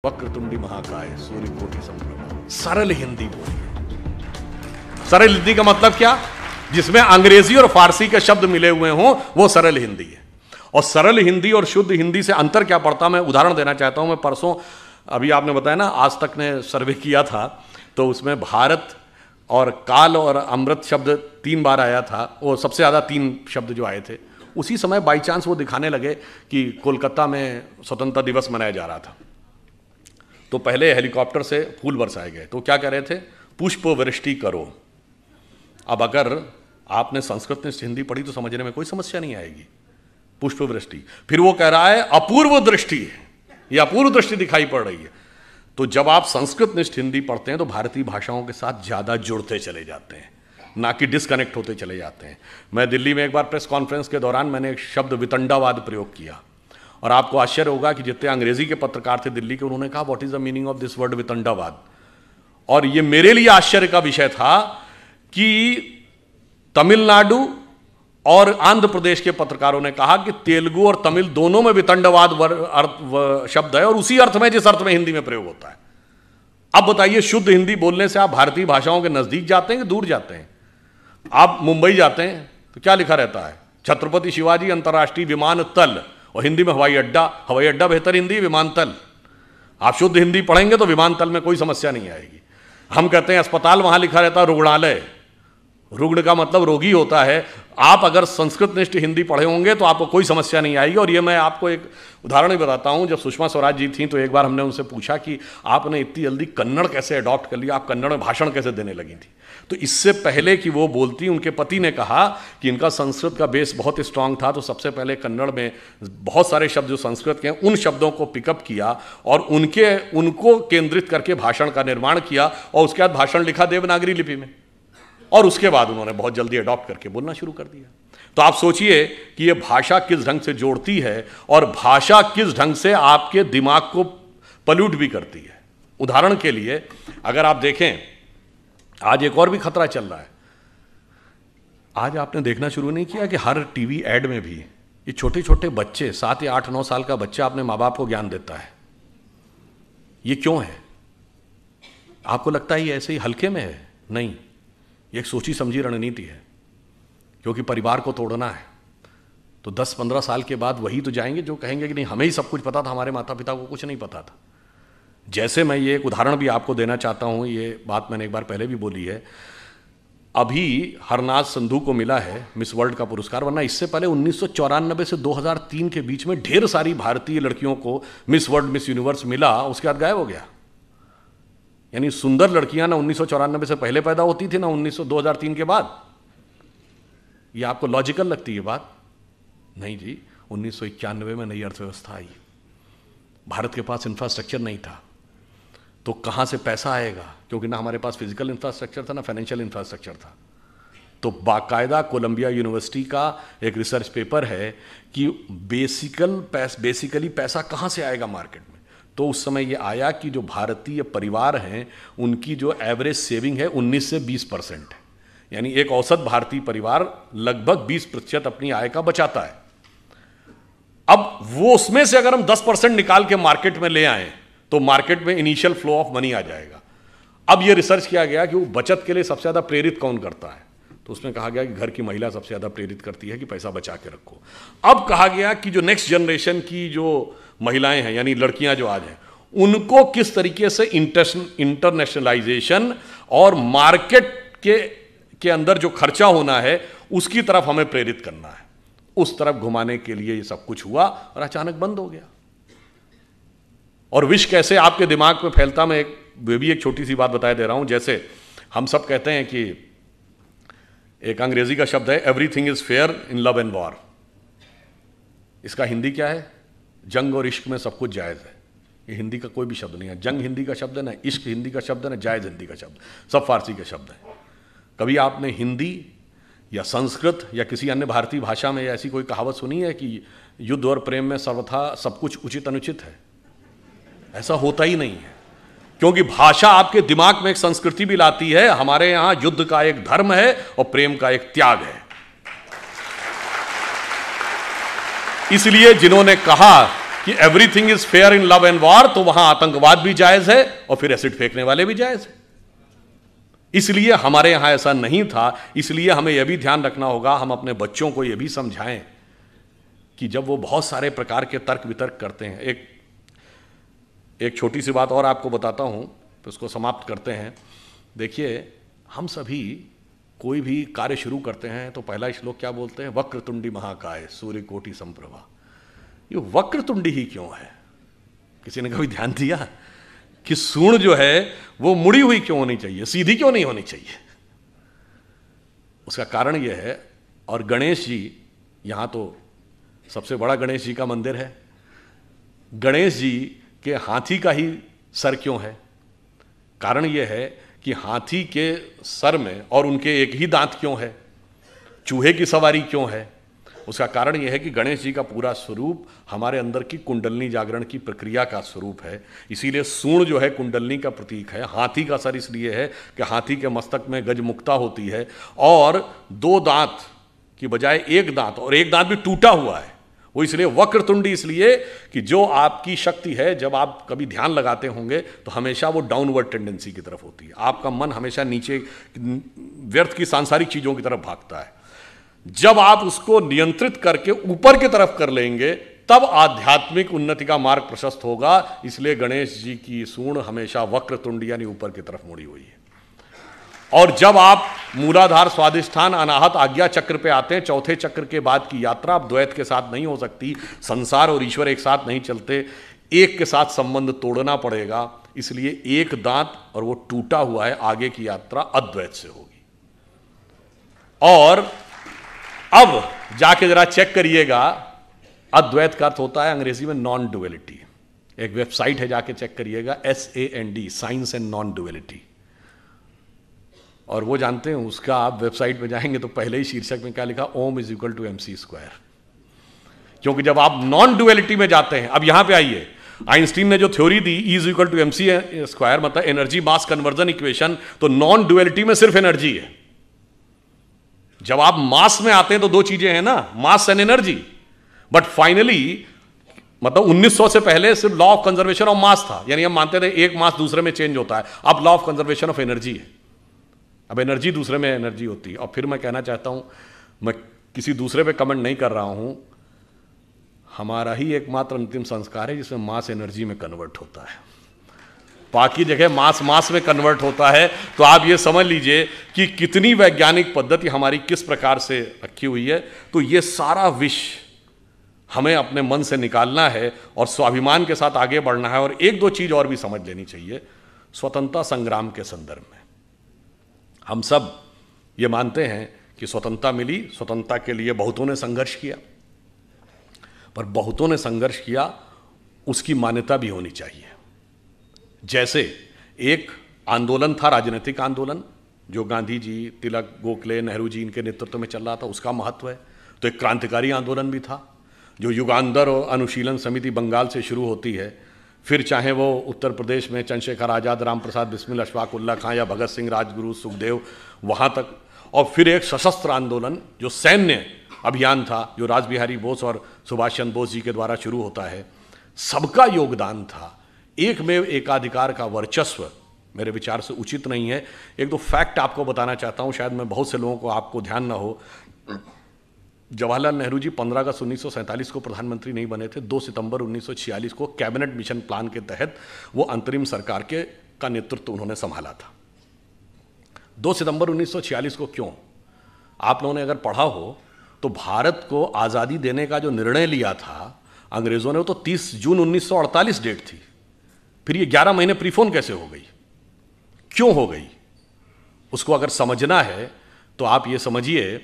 वक्रतुंडी महाकाय सूर्यकोटि समप्रभा। सरल हिंदी बोलिए। सरल हिंदी का मतलब क्या? जिसमें अंग्रेजी और फारसी के शब्द मिले हुए हों वो सरल हिंदी है। और सरल हिंदी और शुद्ध हिंदी से अंतर क्या पड़ता, मैं उदाहरण देना चाहता हूं। मैं परसों, अभी आपने बताया ना, आज तक ने सर्वे किया था, तो उसमें भारत और काल और अमृत शब्द 3 बार आया था। वो सबसे ज़्यादा 3 शब्द जो आए थे। उसी समय बाई चांस वो दिखाने लगे कि कोलकाता में स्वतंत्रता दिवस मनाया जा रहा था, तो पहले हेलीकॉप्टर से फूल बरसाए गए। तो क्या कह रहे थे? पुष्प वृष्टि करो। अब अगर आपने संस्कृत में हिंदी पढ़ी तो समझने में कोई समस्या नहीं आएगी। पुष्प वृष्टि, फिर वो कह रहा है अपूर्व दृष्टि, ये अपूर्व दृष्टि दिखाई पड़ रही है। तो जब आप संस्कृत निष्ठ हिंदी पढ़ते हैं तो भारतीय भाषाओं के साथ ज़्यादा जुड़ते चले जाते हैं, ना कि डिस्कनेक्ट होते चले जाते हैं। मैं दिल्ली में एक बार प्रेस कॉन्फ्रेंस के दौरान मैंने एक शब्द वितंडावाद प्रयोग किया, और आपको आश्चर्य होगा कि जितने अंग्रेजी के पत्रकार थे दिल्ली के, उन्होंने कहा what is the meaning of this word वितंडावाद। और ये मेरे लिए आश्चर्य का विषय था कि तमिलनाडु और आंध्र प्रदेश के पत्रकारों ने कहा कि तेलुगु और तमिल दोनों में वितंडवाद शब्द है और उसी अर्थ में जिस अर्थ में हिंदी में प्रयोग होता है। अब बताइए, शुद्ध हिंदी बोलने से आप भारतीय भाषाओं के नजदीक जाते हैं कि दूर जाते हैं? आप मुंबई जाते हैं तो क्या लिखा रहता है? छत्रपति शिवाजी अंतर्राष्ट्रीय विमानतल, और हिंदी में हवाई अड्डा। हवाई अड्डा बेहतर हिंदी, विमानतल। आप शुद्ध हिंदी पढ़ेंगे तो विमानतल में कोई समस्या नहीं आएगी। हम कहते हैं अस्पताल, वहां लिखा रहता है रुग्णालय। रुग्ण का मतलब रोगी होता है। आप अगर संस्कृत निष्ठ हिंदी पढ़े होंगे तो आपको कोई समस्या नहीं आएगी। और ये मैं आपको एक उदाहरण भी बताता हूँ। जब सुषमा स्वराज जी थी तो एक बार हमने उनसे पूछा कि आपने इतनी जल्दी कन्नड़ कैसे अडॉप्ट कर लिया, आप कन्नड़ में भाषण कैसे देने लगी थी? तो इससे पहले कि वो बोलती, उनके पति ने कहा कि इनका संस्कृत का बेस बहुत स्ट्रांग था, तो सबसे पहले कन्नड़ में बहुत सारे शब्द जो संस्कृत के हैं उन शब्दों को पिकअप किया और उनको केंद्रित करके भाषण का निर्माण किया, और उसके बाद भाषण लिखा देवनागरी लिपि में, और उसके बाद उन्होंने बहुत जल्दी अडॉप्ट करके बोलना शुरू कर दिया। तो आप सोचिए कि ये भाषा किस ढंग से जोड़ती है और भाषा किस ढंग से आपके दिमाग को पल्यूट भी करती है। उदाहरण के लिए अगर आप देखें, आज एक और भी खतरा चल रहा है। आज आपने देखना शुरू नहीं किया कि हर टीवी एड में भी ये छोटे छोटे बच्चे, 7 या 8-9 साल का बच्चा अपने माँ बाप को ज्ञान देता है? ये क्यों है? आपको लगता है ये ऐसे ही हल्के में है? नहीं, ये एक सोची समझी रणनीति है, क्योंकि परिवार को तोड़ना है। तो 10-15 साल के बाद वही तो जाएंगे जो कहेंगे कि नहीं, हमें ही सब कुछ पता था, हमारे माता पिता को कुछ नहीं पता था। जैसे मैं ये एक उदाहरण भी आपको देना चाहता हूँ, ये बात मैंने एक बार पहले भी बोली है। अभी हरनाज संधू को मिला है मिस वर्ल्ड का पुरस्कार, वरना इससे पहले 1994 से 2003 के बीच में ढेर सारी भारतीय लड़कियों को मिस वर्ल्ड, मिस यूनिवर्स मिला, उसके बाद गायब हो गया। यानी सुंदर लड़कियां ना 1994 से पहले पैदा होती थी, ना 2003 के बाद। ये आपको लॉजिकल लगती है बात? नहीं जी, 1991 में नई अर्थव्यवस्था आई, भारत के पास इंफ्रास्ट्रक्चर नहीं था, तो कहां से पैसा आएगा? क्योंकि ना हमारे पास फिजिकल इंफ्रास्ट्रक्चर था, ना फाइनेंशियल इंफ्रास्ट्रक्चर था। तो बाकायदा कोलंबिया यूनिवर्सिटी का एक रिसर्च पेपर है कि बेसिकली पैसा कहां से आएगा मार्केट में। तो उस समय ये आया कि जो भारतीय परिवार हैं उनकी जो एवरेज सेविंग है 19 से 20% है। यानी एक औसत भारतीय परिवार लगभग 20% अपनी आय का बचाता है। अब वो उसमें से अगर हम 10% निकाल के मार्केट में ले आए तो मार्केट में इनिशियल फ्लो ऑफ मनी आ जाएगा। अब ये रिसर्च किया गया कि वो बचत के लिए सबसे ज्यादा प्रेरित कौन करता है, तो उसमें कहा गया कि घर की महिला सबसे ज्यादा प्रेरित करती है कि पैसा बचा के रखो। अब कहा गया कि जो नेक्स्ट जनरेशन की जो महिलाएं हैं, यानी लड़कियां जो आज हैं, उनको किस तरीके से इंटरनेशनलाइजेशन और मार्केट के अंदर जो खर्चा होना है उसकी तरफ हमें प्रेरित करना है। उस तरफ घुमाने के लिए ये सब कुछ हुआ और अचानक बंद हो गया। और विष कैसे आपके दिमाग में फैलता, मैं एक छोटी सी बात बताए दे रहा हूं। जैसे हम सब कहते हैं कि एक अंग्रेजी का शब्द है everything is fair in love and war. इसका हिंदी क्या है? जंग और इश्क में सब कुछ जायज है। ये हिंदी का कोई भी शब्द नहीं है। जंग हिंदी का शब्द है ना, इश्क हिंदी का शब्द है ना, जायज हिंदी का शब्द, सब फारसी के शब्द है। कभी आपने हिंदी या संस्कृत या किसी अन्य भारतीय भाषा में ऐसी कोई कहावत सुनी है कि युद्ध और प्रेम में सर्वथा सब कुछ उचित अनुचित है? ऐसा होता ही नहीं है, क्योंकि भाषा आपके दिमाग में एक संस्कृति भी लाती है। हमारे यहां युद्ध का एक धर्म है और प्रेम का एक त्याग है। इसलिए जिन्होंने कहा कि everything is fair in love and war, तो वहां आतंकवाद भी जायज है और फिर एसिड फेंकने वाले भी जायज है। इसलिए हमारे यहां ऐसा नहीं था। इसलिए हमें यह भी ध्यान रखना होगा, हम अपने बच्चों को यह भी समझाएं कि जब वो बहुत सारे प्रकार के तर्क वितर्क करते हैं। एक छोटी सी बात और आपको बताता हूं, तो उसको समाप्त करते हैं। देखिए, हम सभी कोई भी कार्य शुरू करते हैं तो पहला श्लोक क्या बोलते हैं? वक्रतुंडी महाकाय सूर्य कोटि समप्रभा। ये वक्रतुंडी ही क्यों है? किसी ने कभी ध्यान दिया कि सूंड जो है वो मुड़ी हुई क्यों होनी चाहिए, सीधी क्यों नहीं होनी चाहिए? उसका कारण यह है, और गणेश जी, यहां तो सबसे बड़ा गणेश जी का मंदिर है, गणेश जी के हाथी का ही सर क्यों है? कारण यह है कि हाथी के सर में और उनके एक ही दांत क्यों है? चूहे की सवारी क्यों है? उसका कारण यह है कि गणेश जी का पूरा स्वरूप हमारे अंदर की कुंडलनी जागरण की प्रक्रिया का स्वरूप है। इसीलिए सूंड जो है कुंडलनी का प्रतीक है। हाथी का सर इसलिए है कि हाथी के मस्तक में गजमुक्ता होती है, और दो दांत की बजाय एक दांत, और एक दांत भी टूटा हुआ है। वो इसलिए वक्रतुंडी इसलिए कि जो आपकी शक्ति है, जब आप कभी ध्यान लगाते होंगे तो हमेशा वो डाउनवर्ड टेंडेंसी की तरफ होती है। आपका मन हमेशा नीचे व्यर्थ की सांसारिक चीजों की तरफ भागता है। जब आप उसको नियंत्रित करके ऊपर की तरफ कर लेंगे, तब आध्यात्मिक उन्नति का मार्ग प्रशस्त होगा। इसलिए गणेश जी की सूंड हमेशा वक्रतुंडी यानी ऊपर की तरफ मुड़ी हुई है। और जब आप मूलाधार, स्वाधिष्ठान, अनाहत, आज्ञा चक्र पे आते हैं, चौथे चक्र के बाद की यात्रा अब द्वैत के साथ नहीं हो सकती। संसार और ईश्वर एक साथ नहीं चलते, एक के साथ संबंध तोड़ना पड़ेगा। इसलिए एक दांत और वो टूटा हुआ है, आगे की यात्रा अद्वैत से होगी। और अब जाके जरा चेक करिएगा, अद्वैत का अर्थ होता है अंग्रेजी में नॉन डुअलिटी। एक वेबसाइट है, जाके चेक करिएगा, SAND, science and non duality. और वो जानते हैं, उसका आप वेबसाइट पे जाएंगे तो पहले ही शीर्षक में क्या लिखा? ओम इज इक्वल टू MC²। क्योंकि जब आप नॉन डुअलिटी में जाते हैं, अब यहां पे आइए, आइंस्टीन ने जो थ्योरी दी E is equal to MC², मतलब एनर्जी मास कन्वर्जन इक्वेशन, तो नॉन डुअलिटी में सिर्फ एनर्जी है। जब आप मास में आते हैं तो दो चीजें हैं ना, mass and energy. But finally, मतलब 1900 से पहले सिर्फ law of conservation of mass था, यानी हम मानते थे एक मास दूसरे में चेंज होता है। अब law of conservation of energy है, अब एनर्जी दूसरे में एनर्जी होती है। और फिर मैं कहना चाहता हूं, मैं किसी दूसरे पे कमेंट नहीं कर रहा हूं, हमारा ही एकमात्र अंतिम संस्कार है जिसमें मास एनर्जी में कन्वर्ट होता है। बाकी जगह मास में कन्वर्ट होता है। तो आप ये समझ लीजिए कि कितनी वैज्ञानिक पद्धति हमारी किस प्रकार से रखी हुई है। तो ये सारा विष हमें अपने मन से निकालना है और स्वाभिमान के साथ आगे बढ़ना है। और एक दो चीज और भी समझ लेनी चाहिए। स्वतंत्रता संग्राम के संदर्भ में हम सब ये मानते हैं कि स्वतंत्रता मिली, स्वतंत्रता के लिए बहुतों ने संघर्ष किया, पर बहुतों ने संघर्ष किया उसकी मान्यता भी होनी चाहिए। जैसे एक आंदोलन था, राजनीतिक आंदोलन, जो गांधी जी, तिलक, गोखले, नेहरू जी इनके नेतृत्व में चल रहा था, उसका महत्व है। तो एक क्रांतिकारी आंदोलन भी था, जो युगांधर और अनुशीलन समिति बंगाल से शुरू होती है, फिर चाहे वो उत्तर प्रदेश में चंद्रशेखर आज़ाद, राम प्रसाद बिस्मिल, अशफाक उल्ला खां या भगत सिंह, राजगुरु, सुखदेव, वहाँ तक। और फिर एक सशस्त्र आंदोलन जो सैन्य अभियान था, जो रासबिहारी बोस और सुभाष चंद्र बोस जी के द्वारा शुरू होता है। सबका योगदान था। एक में एकाधिकार का वर्चस्व मेरे विचार से उचित नहीं है। एक दो फैक्ट आपको बताना चाहता हूं, शायद मैं बहुत से लोगों को आपको ध्यान ना हो। जवाहरलाल नेहरू जी 15 अगस्त 1947 को प्रधानमंत्री नहीं बने थे। 2 सितंबर 1946 को कैबिनेट मिशन प्लान के तहत वो अंतरिम सरकार का नेतृत्व उन्होंने संभाला था। 2 सितंबर 1946 को क्यों? आप लोगों ने अगर पढ़ा हो तो भारत को आज़ादी देने का जो निर्णय लिया था अंग्रेज़ों ने, वो तो 30 जून 1948 डेट थी। फिर ये 11 महीने प्रीफोन कैसे हो गई, क्यों हो गई? उसको अगर समझना है तो आप ये समझिए